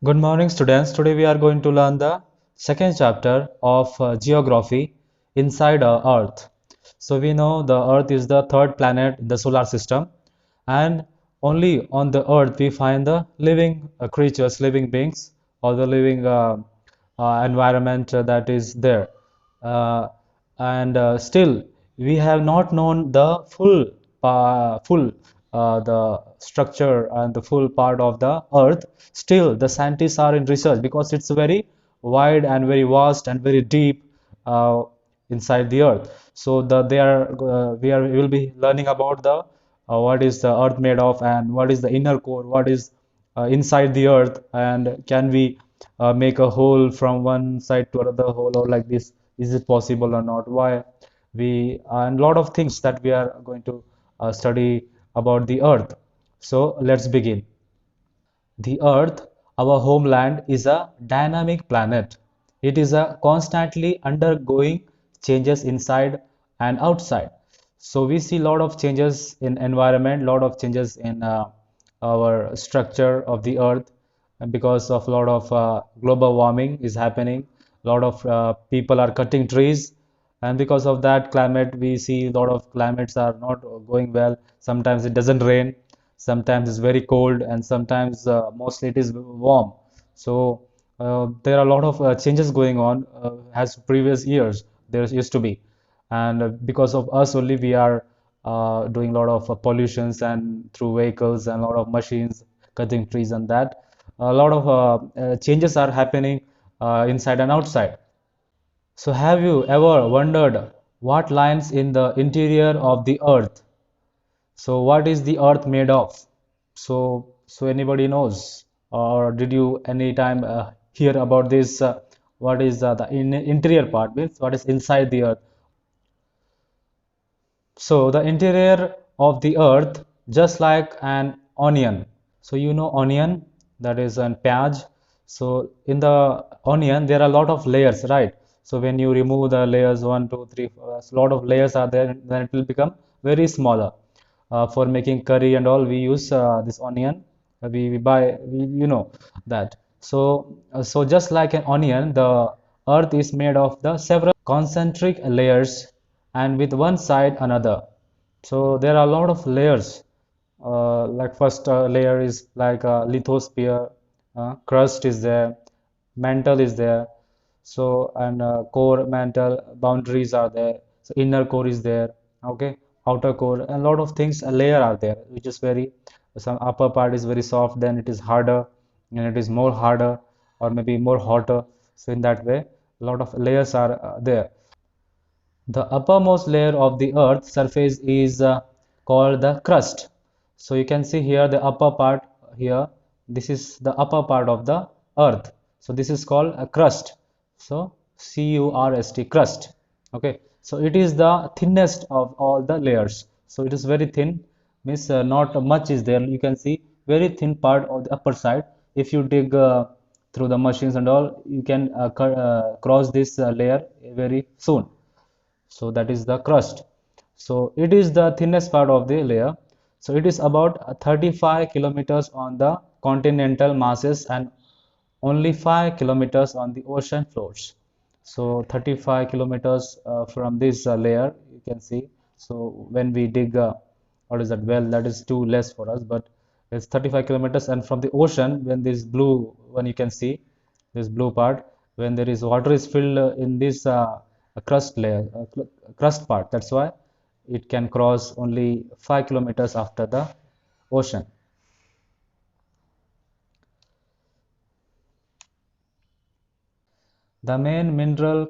Good morning, students. Today we are going to learn the second chapter of geography inside our Earth. So we know the Earth is the third planet in the solar system, and only on the Earth we find the living creatures, living beings, or the living environment that is there. Uh, and still, we have not known the full the structure and the full part of the Earth. Still, the scientists are in research because it's very wide and very vast and very deep uh, inside the Earth. So they are we will be learning about the what is the Earth made of and what is the inner core, what is inside the Earth, and can we make a hole from one side to another hole or like this? Is it possible or not? Why we and a lot of things that we are going to study about the Earth. So let's begin. The Earth, our homeland, is a dynamic planet. It is a constantly undergoing changes inside and outside. So we see a lot of changes in environment, lot of changes in our structure of the Earth, and because of a lot of global warming is happening. A lot of people are cutting trees, and because of that climate we see a lot of climates are not going well. Sometimes it doesn't rain, sometimes it's very cold, and sometimes mostly it is warm. So there are a lot of changes going on as previous years there used to be, and because of us only we are doing a lot of pollutions and through vehicles and a lot of machines cutting trees, and that a lot of changes are happening inside and outside. So have you ever wondered what lies in the interior of the earth? So what is the earth made of? So anybody knows, or did you any time hear about this? What is the interior part means? What is inside the earth? So the interior of the earth, just like an onion. So you know onion, that is an pyaj. So in the onion there are a lot of layers, right? So when you remove the layers one, two, three, a lot of layers are there, then it will become very smaller. For making curry and all, we use this onion. We buy, you know that. So just like an onion, the earth is made of the several concentric layers, and with one side another. So there are a lot of layers. Like first layer is like a lithosphere, crust is there, mantle is there. So and core, mantle, boundaries are there. So inner core is there. Okay, outer core, and a lot of things. A layer are there, which is very some upper part is very soft, then it is harder, and it is more harder, or maybe more hotter. So in that way, a lot of layers are there. The uppermost layer of the Earth's surface is called the crust. So you can see here the upper part here. This is the upper part of the Earth. So this is called a crust. So crust, crust. Okay. So it is the thinnest of all the layers. So it is very thin. Means not much is there. You can see very thin part of the upper side. If you dig through the machines and all, you can cross this layer very soon. So that is the crust. So it is the thinnest part of the layer. So it is about 35 kilometers on the continental masses and only 5 kilometers on the ocean floors. So 35 kilometers from this layer you can see. So when we dig what is that well, that is too less for us, but it's 35 kilometers. And from the ocean, when this blue one you can see, this blue part, when there is water is filled in this crust layer, crust part, that's why it can cross only 5 kilometers after the ocean. The main mineral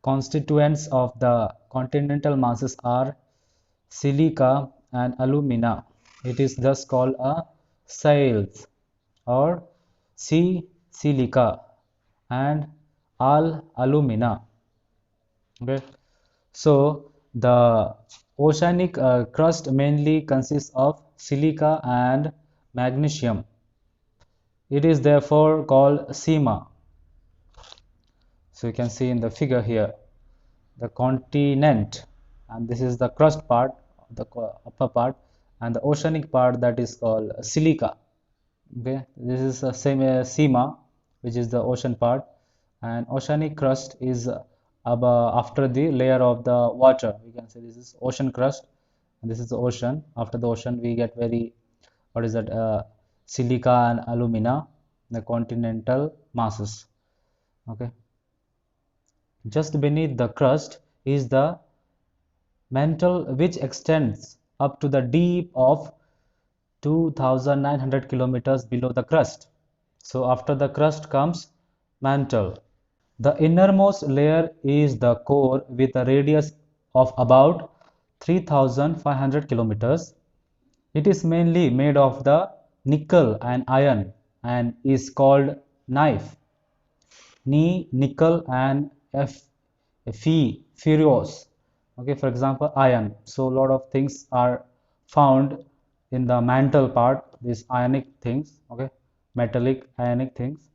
constituents of the continental masses are silica and alumina. It is thus called a shales, or sea silica and al alumina. Okay. So the oceanic crust mainly consists of silica and magnesium. It is therefore called sema. So you can see in the figure here the continent, and this is the crust part, the upper part, and the oceanic part, that is called silica. Okay, this is the same as Sima, which is the ocean part, and oceanic crust is above, after the layer of the water. We can say this is ocean crust, and this is the ocean. After the ocean, we get very, what is that? Silica and alumina, the continental masses. Okay, just beneath the crust is the mantle, which extends up to the deep of 2,900 kilometers below the crust. So after the crust comes mantle. The innermost layer is the core with a radius of about 3,500 kilometers. It is mainly made of the nickel and iron and is called knife. Ni, nickel and ferrous. Okay, for example, iron. So a lot of things are found in the mantle part, these ionic things, okay, metallic ionic things.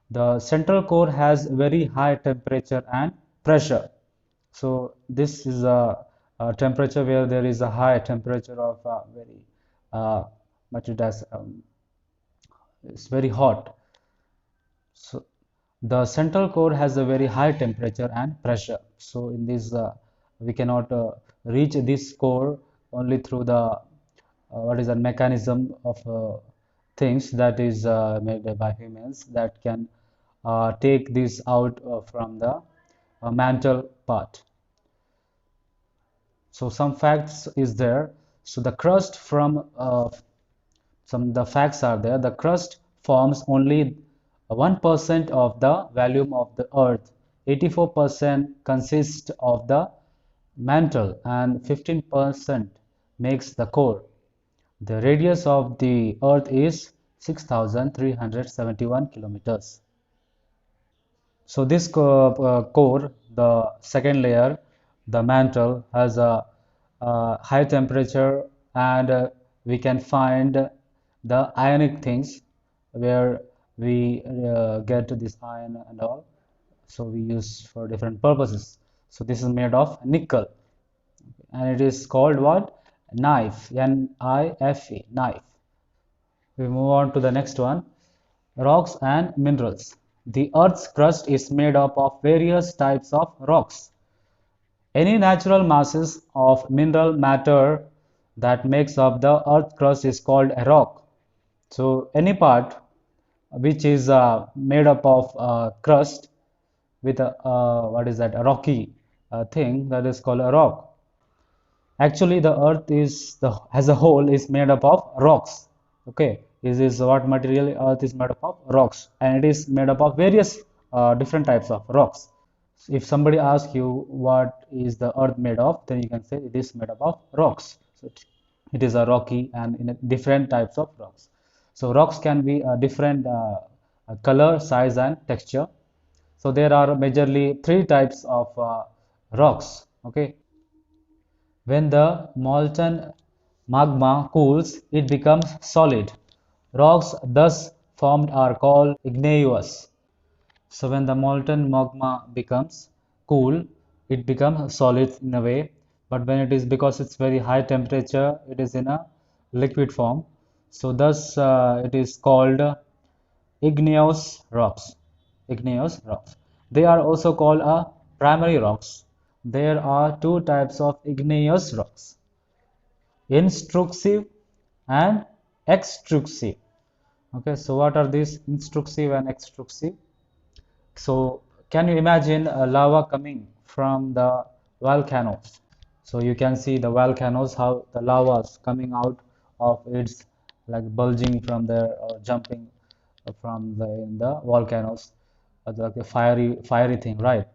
The central core has very high temperature and pressure. So this is a temperature where there is a high temperature of very much it has it's very hot. So the central core has a very high temperature and pressure. So in this we cannot reach this core only through the what is the mechanism of things that is made by humans that can take this out from the mantle part. So some facts is there. So the crust from some the facts are there. The crust forms only 1% of the volume of the earth. 84% consists of the mantle and 15% makes the core. The radius of the earth is 6,371 kilometers. So this core, the second layer, the mantle, has a, high temperature, and we can find the ionic things where we get this iron and all. So we use for different purposes. So this is made of nickel, and it is called what? Knife, N-I-F-E, knife. We move on to the next one. Rocks and minerals. The Earth's crust is made up of various types of rocks. Any natural masses of mineral matter that makes up the Earth crust is called a rock. So any part which is made up of crust with a what is that, a rocky thing, that is called a rock. Actually, the earth is the as a whole is made up of rocks. Okay, this is what material earth is made up of rocks, and it is made up of various different types of rocks. If somebody asks you what is the earth made of, then you can say it is made up of rocks. So it is a rocky and in a different types of rocks. So rocks can be different color, size, and texture. So there are majorly three types of rocks. Okay, when the molten magma cools, it becomes solid. Rocks thus formed are called igneous. So when the molten magma becomes cool, it becomes solid in a way. But when it is, because it's very high temperature, it is in a liquid form. So thus it is called igneous rocks. Igneous rocks. They are also called primary rocks. There are two types of igneous rocks: intrusive and extrusive. Okay, so what are these intrusive and extrusive? So can you imagine lava coming from the volcanoes? So you can see the volcanoes, how the lava is coming out of its, like bulging from there or jumping from the in the volcanoes, like a fiery thing, right?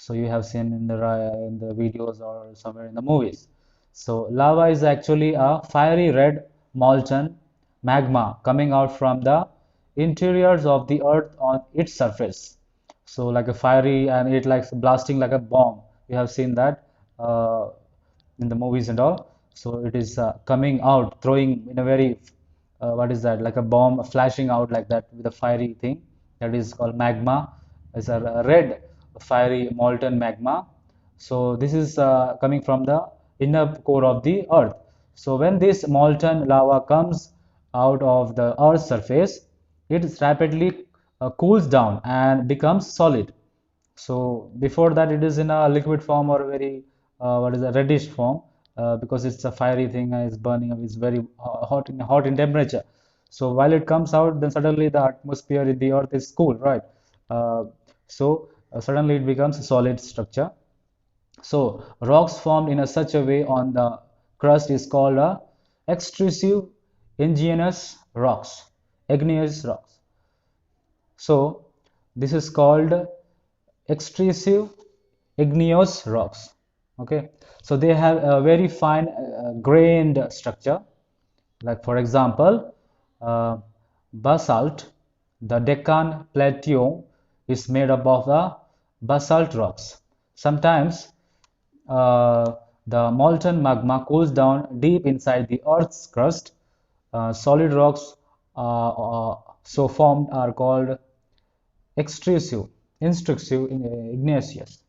So you have seen in the videos or somewhere in the movies. So lava is actually a fiery red molten magma coming out from the interiors of the earth on its surface. So like a fiery, and it like blasting like a bomb. We have seen that in the movies and all. So it is coming out, throwing in a very what is that, like a bomb flashing out like that with a fiery thing. That is called magma. It's a red fiery molten magma. So this is coming from the inner core of the earth. So when this molten lava comes out of the Earth's surface, it rapidly cools down and becomes solid. So before that, it is in a liquid form or very what is a reddish form because it's a fiery thing and it's burning up. It's very hot in temperature. So while it comes out, then suddenly the atmosphere in the Earth is cool, right? Uh, so suddenly it becomes a solid structure. So rocks formed in a such a way on the crust is called a extrusive igneous rocks. Igneous rocks. So this is called extrusive igneous rocks. Okay, so they have a very fine grained structure. Like for example, uh, basalt, the Deccan Plateau is made up of the basalt rocks. Sometimes the molten magma cools down deep inside the Earth's crust. Solid rocks so formed are called extrusive, igneous.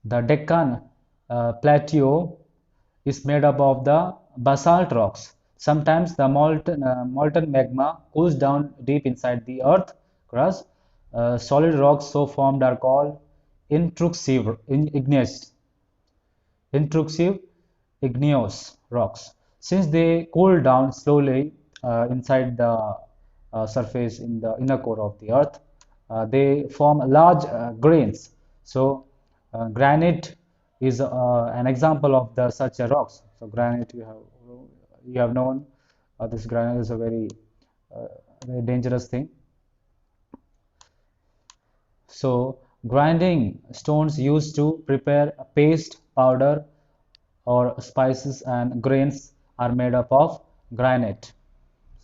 The Deccan Plateau is made up of the basalt rocks. Sometimes the molten magma cools down deep inside the earth crust. Solid rocks so formed are called igneous, intrusive igneous rocks. Since they cool down slowly inside the surface in the inner core of the earth, they form large grains. So, granite is an example of the such a rocks. So, granite you have known this granite is a uh, very dangerous thing. So, grinding stones used to prepare a paste, powder, or spices and grains are made up of granite.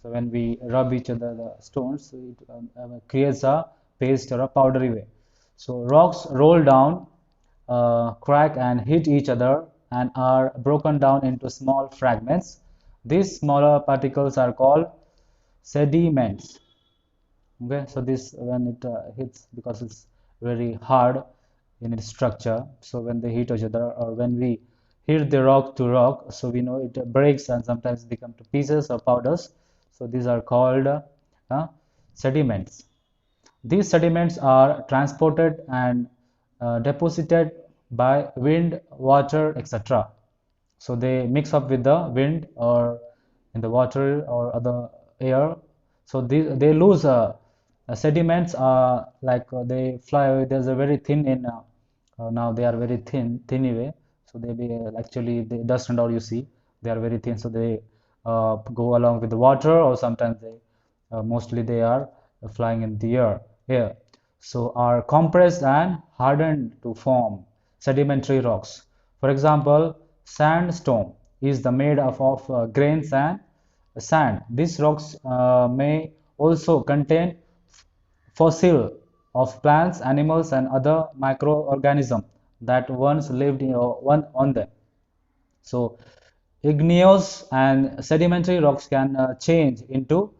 So, when we rub each other the stones, it creates a paste or a powdery way. So, rocks roll down, crack, and hit each other and are broken down into small fragments. These smaller particles are called sediments. Okay, so this when it hits because it's very hard in its structure. So when they hit each other or when we hit the rock to rock, so we know it breaks and sometimes become to pieces or powders. So these are called sediments. These sediments are transported and deposited by wind, water, etc. So they mix up with the wind or in the water or other air. So they lose sediments like they fly away. There's a very thin in now they are very thin away. So they be actually the dust and all you see they are very thin. So they go along with the water or sometimes they mostly they are flying in the air. So are compressed and hardened to form sedimentary rocks. For example, sandstone is the made of grains and sand. These rocks may also contain fossil of plants, animals, and other microorganisms that once lived one on them. So, igneous and sedimentary rocks can change into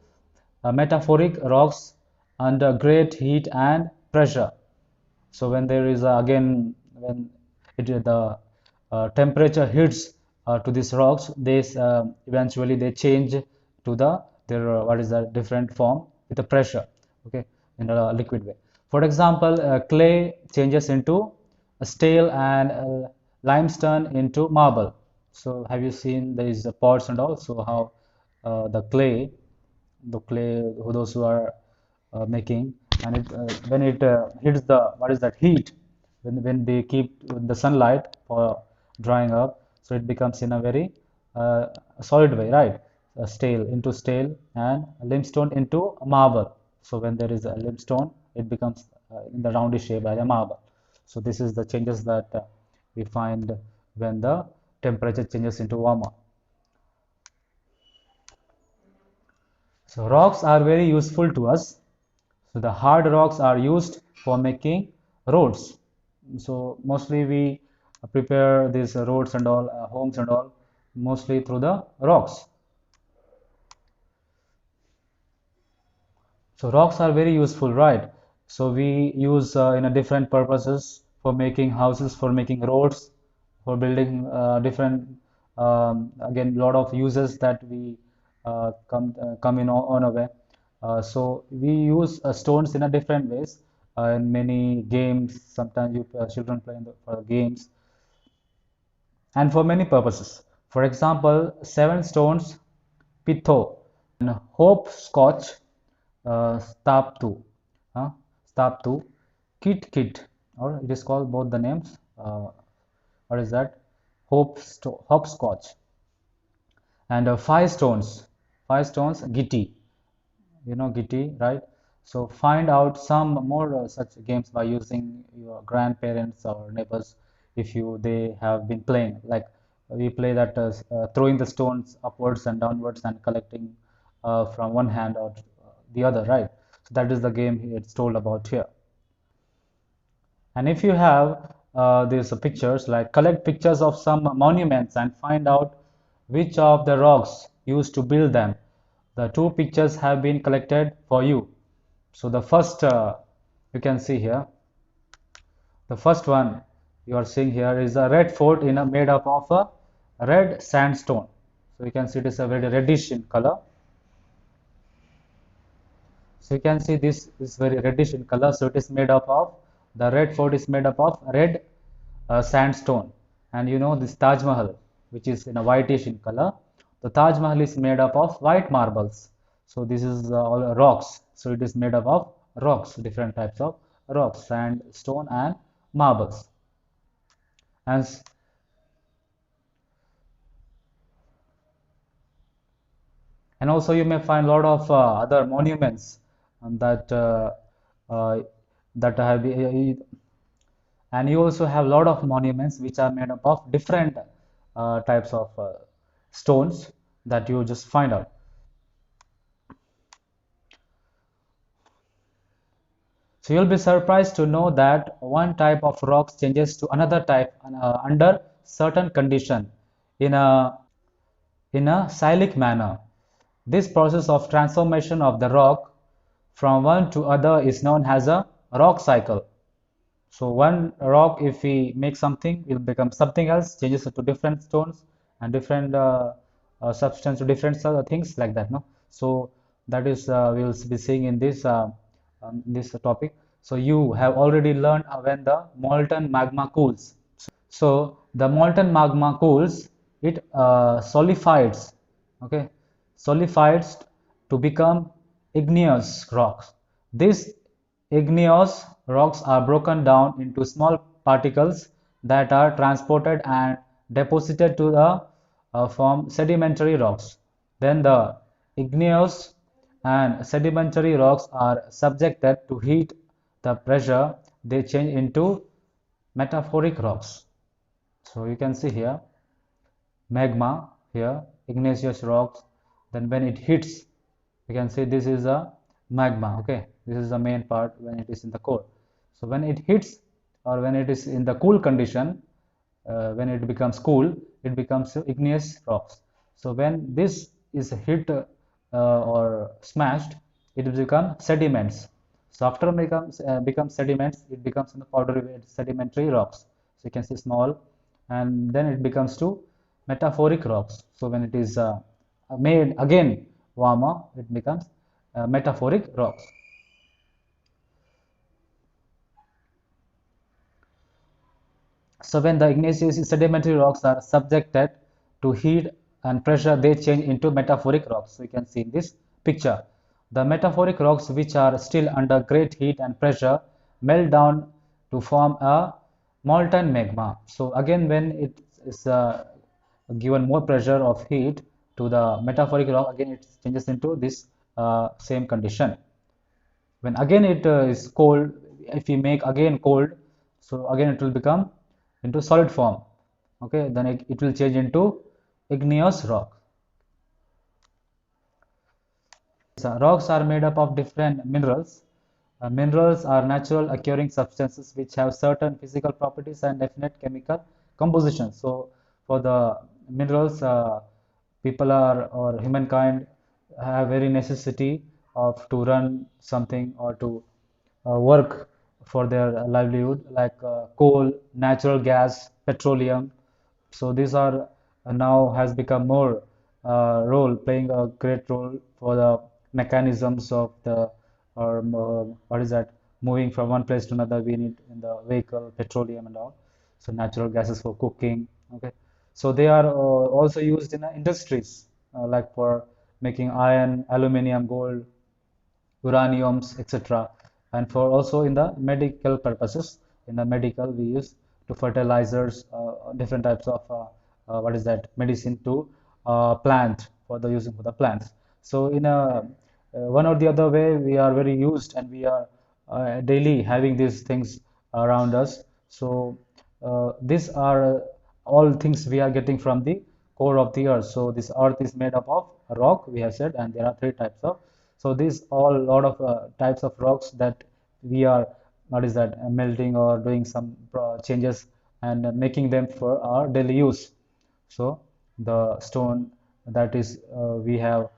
metaphoric rocks under great heat and pressure. So when there is again when the temperature hits to these rocks, they eventually they change to their what is the different form with the pressure. Okay, in a liquid way. For example, clay changes into a steel and limestone into marble. So have you seen these pots and also how the clay those who are making and when it hits the what is that heat when they keep in the sunlight for drying up so it becomes in a very solid way, right? Steel into steel and limestone into marble. So when there is a limestone it becomes in the roundish shape like a marble. So this is the changes that we find when the temperature changes into warmer. So rocks are very useful to us. So the hard rocks are used for making roads. So mostly we prepare these roads and all, homes and all, mostly through the rocks. So rocks are very useful, right? So we use in a different purposes for making houses, for making roads, for building different again lot of uses that we come in on a way. So we use stones in a different ways in many games. Sometimes children play for games and for many purposes. For example, seven stones, pitho, and hopscotch, staptu, uh, staptu, kit, or it is called both the names. What is that? Hopscotch, and five stones, Gitti. You know Gitti, right? So find out some more such games by using your grandparents or neighbors if you they have been playing. Like we play that throwing the stones upwards and downwards and collecting from one hand or the other, right? So that is the game it's told about here. And if you have these pictures, like collect pictures of some monuments and find out which of the rocks used to build them. The two pictures have been collected for you. So the first you can see here, the first one you are seeing here is a red fort made up of a red sandstone. So you can see it is a very reddish in color. So you can see this is very reddish in color. So it is made up of the red fort is made up of red sandstone. And you know this Taj Mahal, which is in a whitish in color. The Taj Mahal is made up of white marbles. So this is all rocks. So it is made up of rocks, different types of rocks, sand, stone, and marbles. And and also you may find a lot of other monuments that uh, that have and you also have a lot of monuments which are made up of different types of stones that you just find out. So you'll be surprised to know that one type of rocks changes to another type under certain condition in a cyclic manner. This process of transformation of the rock from one to other is known as a rock cycle. So one rock, if we make something, will become something else, changes to different stones and different substance to different things like that. No, so that is we'll be seeing in this topic. So you have already learned when the molten magma cools. So the molten magma cools, it solidifies, okay, solidifies to become igneous rocks. These igneous rocks are broken down into small particles that are transported and deposited to the form sedimentary rocks. Then the igneous and sedimentary rocks are subjected to heat, the pressure, they change into metamorphic rocks. So you can see here magma here, igneous rocks. Then when it hits, you can see this is a magma. Okay, this is the main part when it is in the core. So when it hits or when it is in the cool condition, when it becomes cool, it becomes igneous rocks. So when this is hit or smashed, it will become sediments. So after it becomes sediments, it becomes in the powdery sedimentary rocks. So you can see small, and then it becomes to metamorphic rocks. So when it is made again warmer, it becomes metamorphic rocks. So when the igneous sedimentary rocks are subjected to heat and pressure, they change into metamorphic rocks. So you can see in this picture, the metamorphic rocks which are still under great heat and pressure melt down to form a molten magma. So again, when it is given more pressure of heat to the metamorphic rock, again it changes into this same condition. When again it is cold, if we make again cold, so again it will become into solid form. Okay, then it will change into igneous rock. So rocks are made up of different minerals. Minerals are natural occurring substances which have certain physical properties and definite chemical composition. So for the minerals, people are or humankind have very necessity of to run something or to work for their livelihood, like coal, natural gas, petroleum. So these are now has become more role, playing a great role for the mechanisms of the, or what is that, moving from one place to another. We need in the vehicle petroleum and all. So natural gases for cooking. Okay, so they are also used in industries, like for making iron, aluminum, gold, uraniums, etc. And for also in the medical purposes, in the medical we use to fertilizers, different types of what is that, medicine to plant, for the using for the plants. So in a one or the other way, we are very used, and we are daily having these things around us. So these are all things we are getting from the core of the earth. So this earth is made up of rock, we have said, and there are three types of. So these all lot of types of rocks that we are, what is that, melting or doing some changes, and making them for our daily use. So the stone that is we have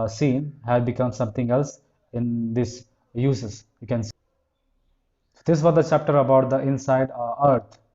seen have become something else in this uses. You can see. This was the chapter about the inside earth.